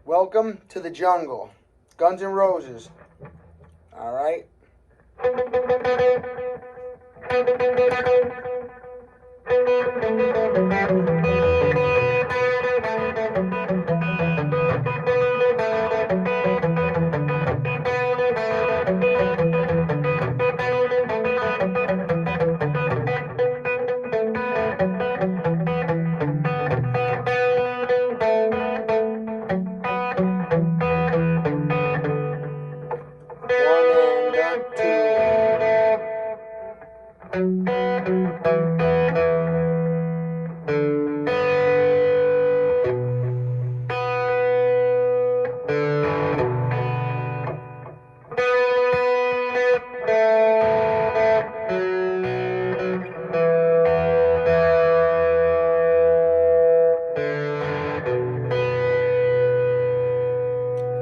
Welcome to the jungle. Guns N' Roses. All right.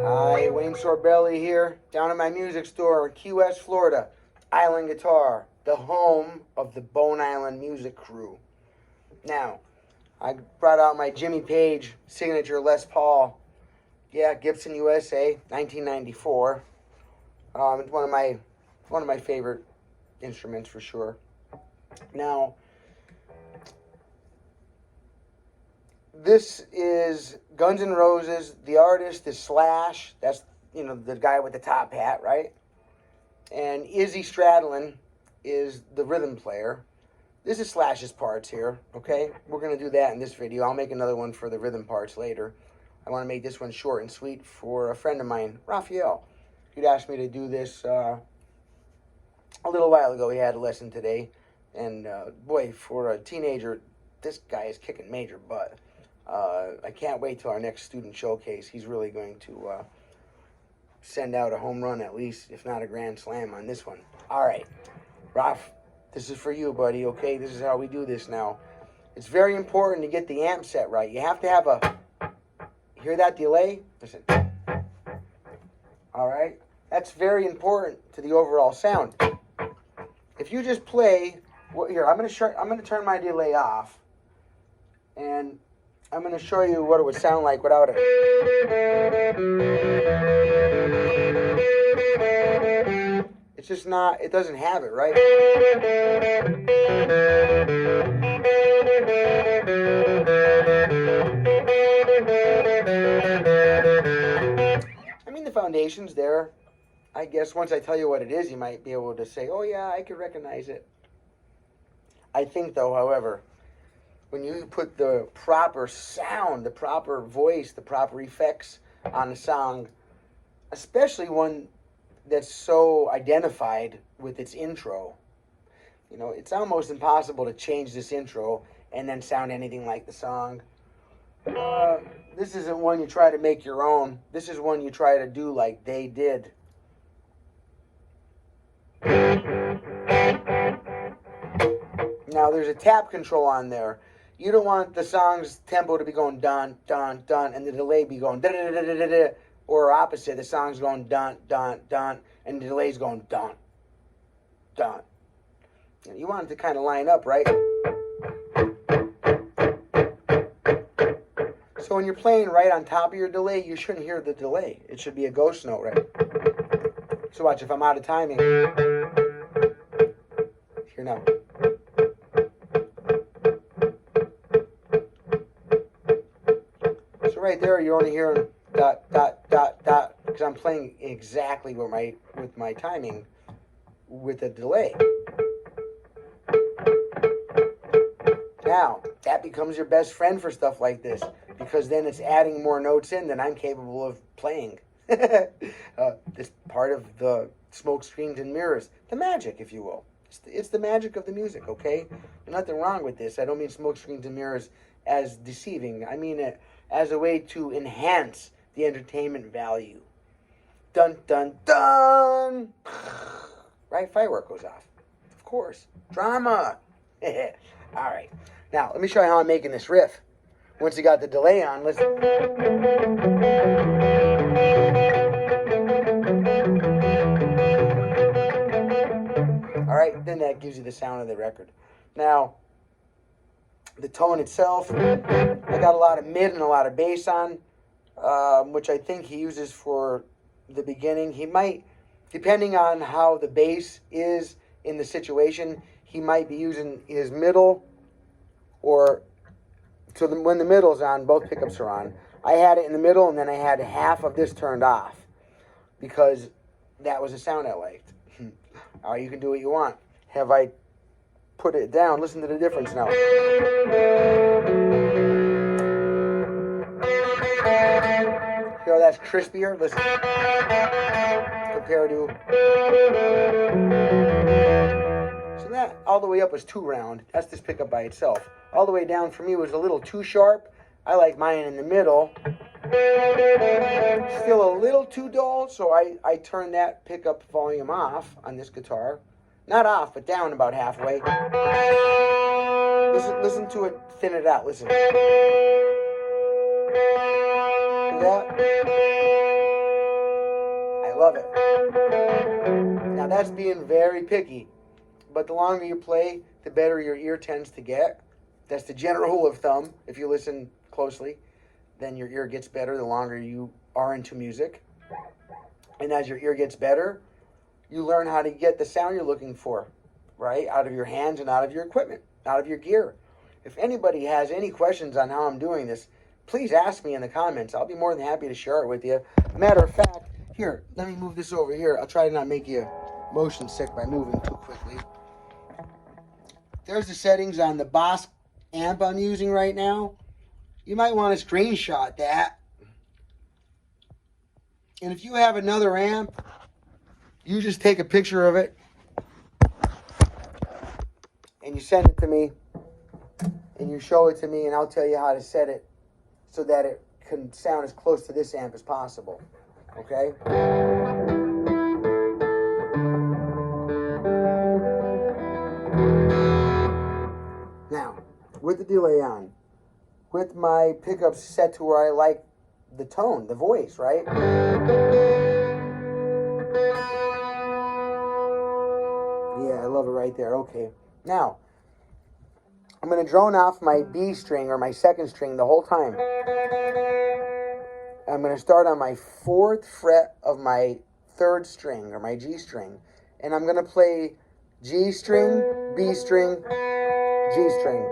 Hi, Wayne Sorbelli here, down at my music store in Key West, Florida. Island Guitar, the home of the Bone Island music crew. Now, I brought out my Jimmy Page signature Les Paul. Yeah, Gibson USA, 1994. It's one of my favorite instruments for sure. Now, this is Guns N' Roses. The artist is Slash. That's, the guy with the top hat, right? And Izzy Stradlin is the rhythm player. This is Slash's parts here, okay? We're going to do that in this video. I'll make another one for the rhythm parts later. I want to make this one short and sweet for a friend of mine, Raphael. He'd asked me to do this a little while ago. He had a lesson today. And, boy, for a teenager, this guy is kicking major butt. I can't wait till our next student showcase. He's really going to send out a home run at least, if not a grand slam on this one. All right, Raph, this is for you, buddy, okay? This is how we do this now. It's very important to get the amp set right. You have to have a, hear that delay? Listen. All right? That's very important to the overall sound. If you just play, well, here, I'm going to turn my delay off, and I'm going to show you what it would sound like without it. It's just not, it doesn't have it, right? I mean, the foundation's there. I guess once I tell you what it is, you might be able to say, oh yeah, I could recognize it. I think though, however, when you put the proper sound, the proper voice, the proper effects on a song, especially one that's so identified with its intro, it's almost impossible to change this intro and then sound anything like the song. This isn't one you try to make your own. This is one you try to do like they did. Now, there's a tap control on there. You don't want the song's tempo to be going dun, dun, dun, and the delay be going da da da da da da, or opposite. The song's going dun, dun, dun, and the delay's going dun, dun. You want it to kind of line up, right? So when you're playing right on top of your delay, you shouldn't hear the delay. It should be a ghost note, right? So watch, if I'm out of timing, here now. Right there, you're only hearing dot, dot, dot, dot, because I'm playing exactly with my timing with a delay. Now, that becomes your best friend for stuff like this, because then it's adding more notes in than I'm capable of playing. This part of the smoke screens and mirrors, the magic, if you will. It's the magic of the music, okay? There's nothing wrong with this. I don't mean smoke screens and mirrors as deceiving. I mean it as a way to enhance the entertainment value. Dun, dun, dun! Right? Firework goes off. Of course. Drama! All right. Now, let me show you how I'm making this riff. Once you got the delay on, listen. All right, then that gives you the sound of the record. Now, the tone itself, I got a lot of mid and a lot of bass on. which I think he uses for the beginning. He might, depending on how the bass is in the situation, he might be using his middle, or so when the middle's on, both pickups are on. I had it in the middle, and then I had half of this turned off because that was a sound I liked. You can do what you want. Have I put it down? Listen to the difference now. Hear that's crispier? Listen. Compared to... So that all the way up was 2 round. That's this pickup by itself. All the way down for me was a little too sharp. I like mine in the middle. Still a little too dull, so I turned that pickup volume off on this guitar. Not off, but down about halfway. Listen to it, thin it out, listen. Hear that? I love it. Now that's being very picky, but the longer you play, the better your ear tends to get. That's the general rule of thumb. If you listen closely, then your ear gets better the longer you are into music. And as your ear gets better, you learn how to get the sound you're looking for, right? Out of your hands and out of your equipment, out of your gear. If anybody has any questions on how I'm doing this, please ask me in the comments. I'll be more than happy to share it with you. Matter of fact, here, let me move this over here. I'll try to not make you motion sick by moving too quickly. There's the settings on the Boss amp I'm using right now. You might want to screenshot that. And if you have another amp, you just take a picture of it and you send it to me and you show it to me, and I'll tell you how to set it so that it can sound as close to this amp as possible. Okay? Now, with the delay on, with my pickups set to where I like the tone, the voice, right? Yeah, I love it right there. Okay. Now, I'm going to drone off my B string or my second string the whole time. I'm going to start on my 4th fret of my 3rd string or my G string. And I'm going to play G string, B string, G string.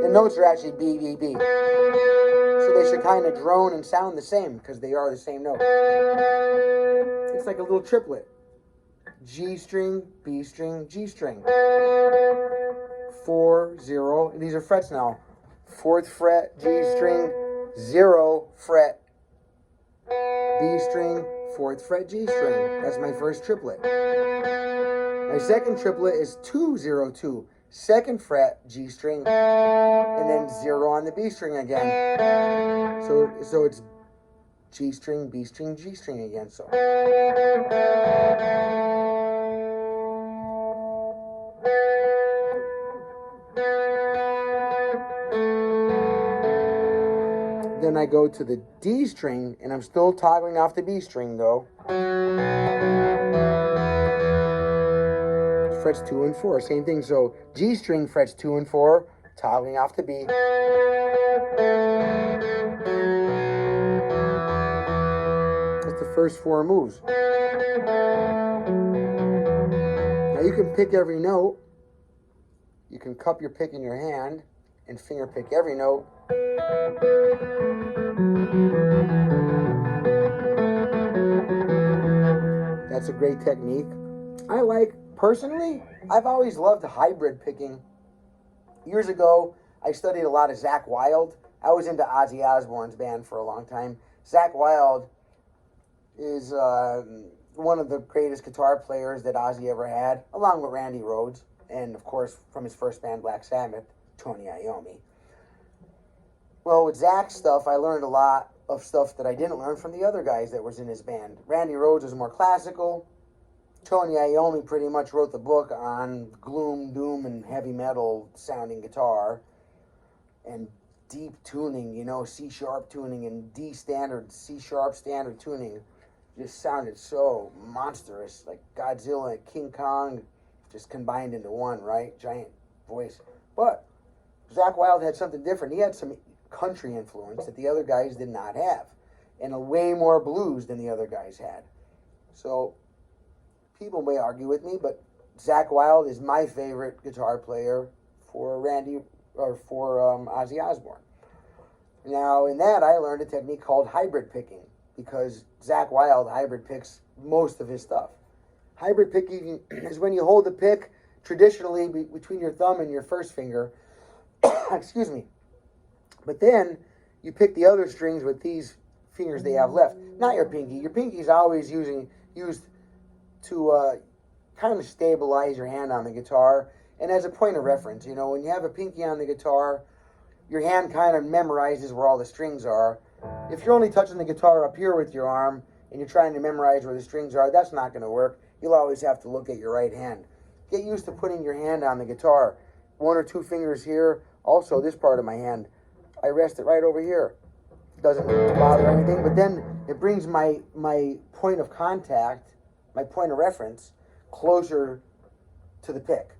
The notes are actually B, B, B. So they should kind of drone and sound the same because they are the same note. It's like a little triplet. G string, B string, G string. 4, 0. These are frets now. 4th fret, G string, 0 fret, B string, 4th fret, G string. That's my first triplet. My second triplet is 2, 0, 2. 2nd fret, G string, and then 0 on the B string again. So it's G string, B string, G string again. So. Then I go to the D string, and I'm still toggling off the B string though. Frets 2 and 4, same thing. So G string frets 2 and 4, toggling off the B. That's the first 4 moves. Now you can pick every note. You can cup your pick in your hand and finger pick every note. That's a great technique. Personally, I've always loved hybrid picking. Years ago, I studied a lot of Zakk Wylde. I was into Ozzy Osbourne's band for a long time. Zakk Wylde is one of the greatest guitar players that Ozzy ever had, along with Randy Rhoads, and of course, from his first band, Black Sabbath, Tony Iommi. Well, with Zakk's stuff, I learned a lot of stuff that I didn't learn from the other guys that was in his band. Randy Rhoads was more classical. Tony Iommi pretty much wrote the book on gloom, doom, and heavy metal sounding guitar and deep tuning, you know, C-sharp tuning and D standard, C-sharp standard tuning. Just sounded so monstrous, like Godzilla and King Kong just combined into one, right? Giant voice. But Zakk Wylde had something different. He had some country influence that the other guys did not have, and a way more blues than the other guys had. So people may argue with me, but Zakk Wylde is my favorite guitar player for Ozzy Osbourne. Now, in that, I learned a technique called hybrid picking, because Zakk Wylde hybrid picks most of his stuff. Hybrid picking is when you hold the pick traditionally between your thumb and your first finger, excuse me, but then you pick the other strings with these fingers they have left, not your pinky. Your pinky is always used to kind of stabilize your hand on the guitar, and as a point of reference. You know, when you have a pinky on the guitar, your hand kind of memorizes where all the strings are. If you're only touching the guitar up here with your arm and you're trying to memorize where the strings are, that's not going to work. You'll always have to look at your right hand. Get used to putting your hand on the guitar. 1 or 2 fingers here. Also, this part of my hand, I rest it right over here. It doesn't bother anything, but then it brings my point of contact, my point of reference, closer to the pick.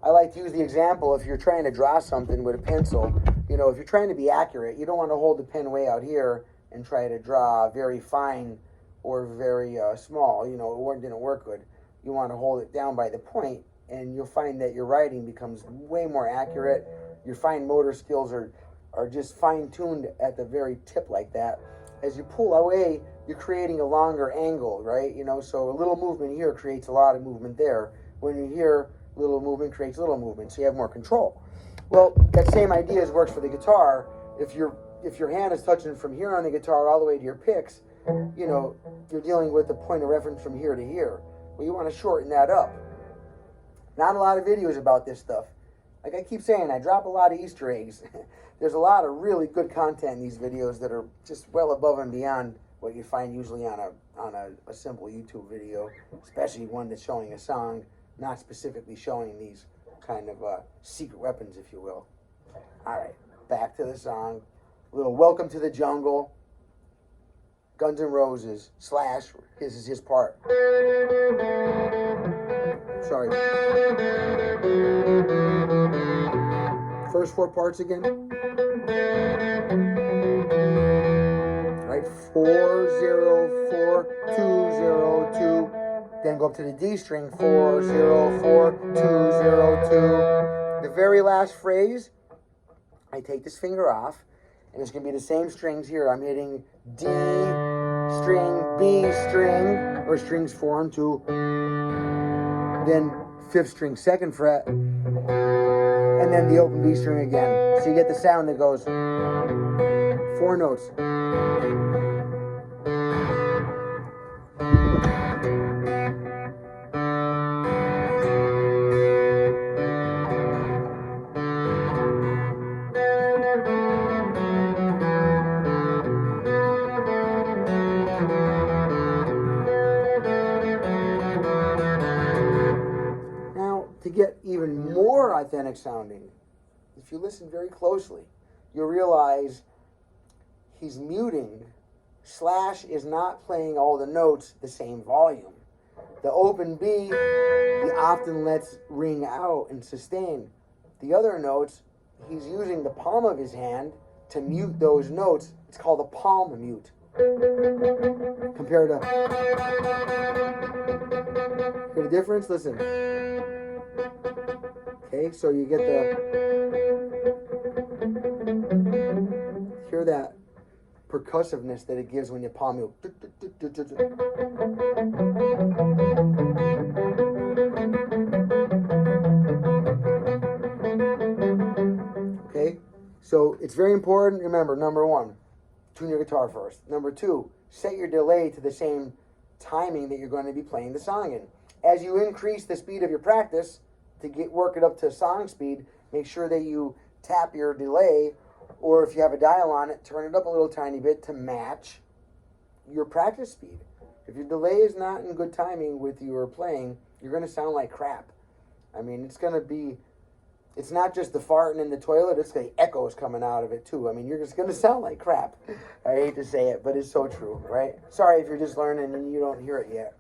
I like to use the example, if you're trying to draw something with a pencil, you know, if you're trying to be accurate, you don't want to hold the pen way out here and try to draw very fine or very small. You know, it didn't work good. You want to hold it down by the point, and you'll find that your writing becomes way more accurate. Your fine motor skills are just fine-tuned at the very tip like that. As you pull away, you're creating a longer angle, right? You know, so a little movement here creates a lot of movement there. When you hear little movement creates little movement, so you have more control. Well, that same idea works for the guitar. If your hand is touching from here on the guitar all the way to your picks, you know, you're dealing with the point of reference from here to here. Well, you want to shorten that up. Not a lot of videos about this stuff. Like I keep saying, I drop a lot of Easter eggs. There's a lot of really good content in these videos that are just well above and beyond what you find usually on a simple YouTube video, especially one that's showing a song, not specifically showing these kind of secret weapons, if you will. All right, back to the song. A little Welcome to the Jungle. Guns N' Roses Slash. This is his part. Sorry. First 4 parts again. Right, 4 0 4 2 0 2. Then go up to the D string. 4 0 4 2 0 2. The very last phrase, I take this finger off, and it's going to be the same strings here. I'm hitting D string, B string, or strings 4 and 2. Then 5th string, 2nd fret, and then the open B string again. So you get the sound that goes 4 notes. To get even more authentic sounding, if you listen very closely, you'll realize he's muting. Slash is not playing all the notes the same volume. The open B, he often lets ring out and sustain. The other notes, he's using the palm of his hand to mute those notes. It's called a palm mute. Compared to... Hear the difference? Listen. Okay, so you get hear that percussiveness that it gives when you palm mute. Okay, so it's very important. Remember, number 1, tune your guitar first. Number 2, set your delay to the same timing that you're going to be playing the song in. As you increase the speed of your practice, to work it up to song speed, make sure that you tap your delay, or if you have a dial on it, turn it up a little tiny bit to match your practice speed. If your delay is not in good timing with your playing, you're going to sound like crap. I mean, it's not just the farting in the toilet, it's the echoes coming out of it too. I mean, you're just going to sound like crap. I hate to say it, but it's so true, right? Sorry if you're just learning and you don't hear it yet.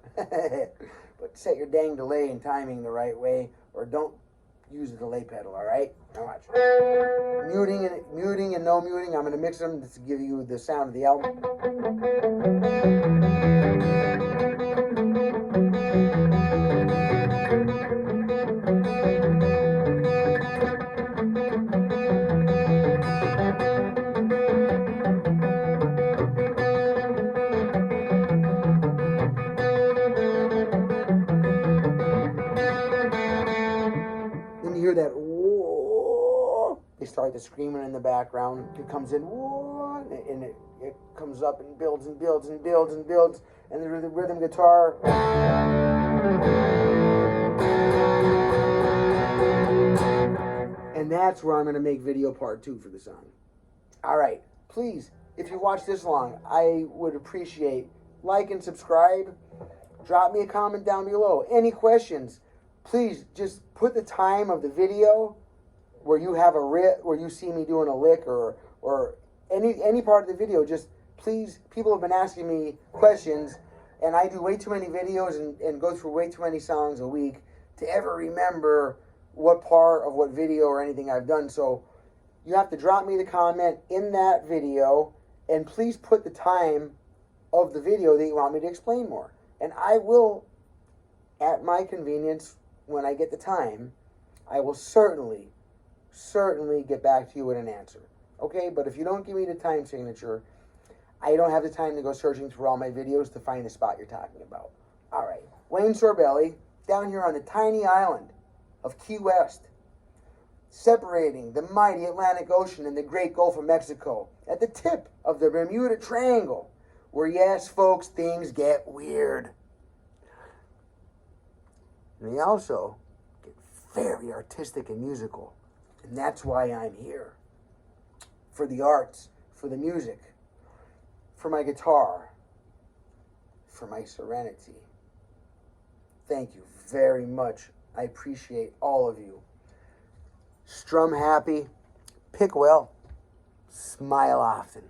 But set your dang delay and timing the right way, or don't use a delay pedal, all right? Now watch. Muting and no muting. I'm going to mix them to give you the sound of the album. Then you hear that, whoa. They start the screaming in the background. It comes in, whoa, and it comes up and builds and builds and builds and builds. And the rhythm guitar. And that's where I'm going to make video part 2 for the song. All right, please, if you watched this long, I would appreciate like and subscribe. Drop me a comment down below. Any questions? Please just put the time of the video where you have a riff, where you see me doing a lick, or any part of the video. Just please, people have been asking me questions, and I do way too many videos and go through way too many songs a week to ever remember what part of what video or anything I've done. So you have to drop me the comment in that video, and please put the time of the video that you want me to explain more. And I will, at my convenience, when I get the time, I will certainly get back to you with an answer. Okay? But if you don't give me the time signature, I don't have the time to go searching through all my videos to find the spot you're talking about. All right. Wayne Sorbelli, down here on the tiny island of Key West, separating the mighty Atlantic Ocean and the Great Gulf of Mexico, at the tip of the Bermuda Triangle, where, yes, folks, things get weird. And they also get very artistic and musical. And that's why I'm here. For the arts, for the music, for my guitar, for my serenity. Thank you very much. I appreciate all of you. Strum happy, pick well, smile often.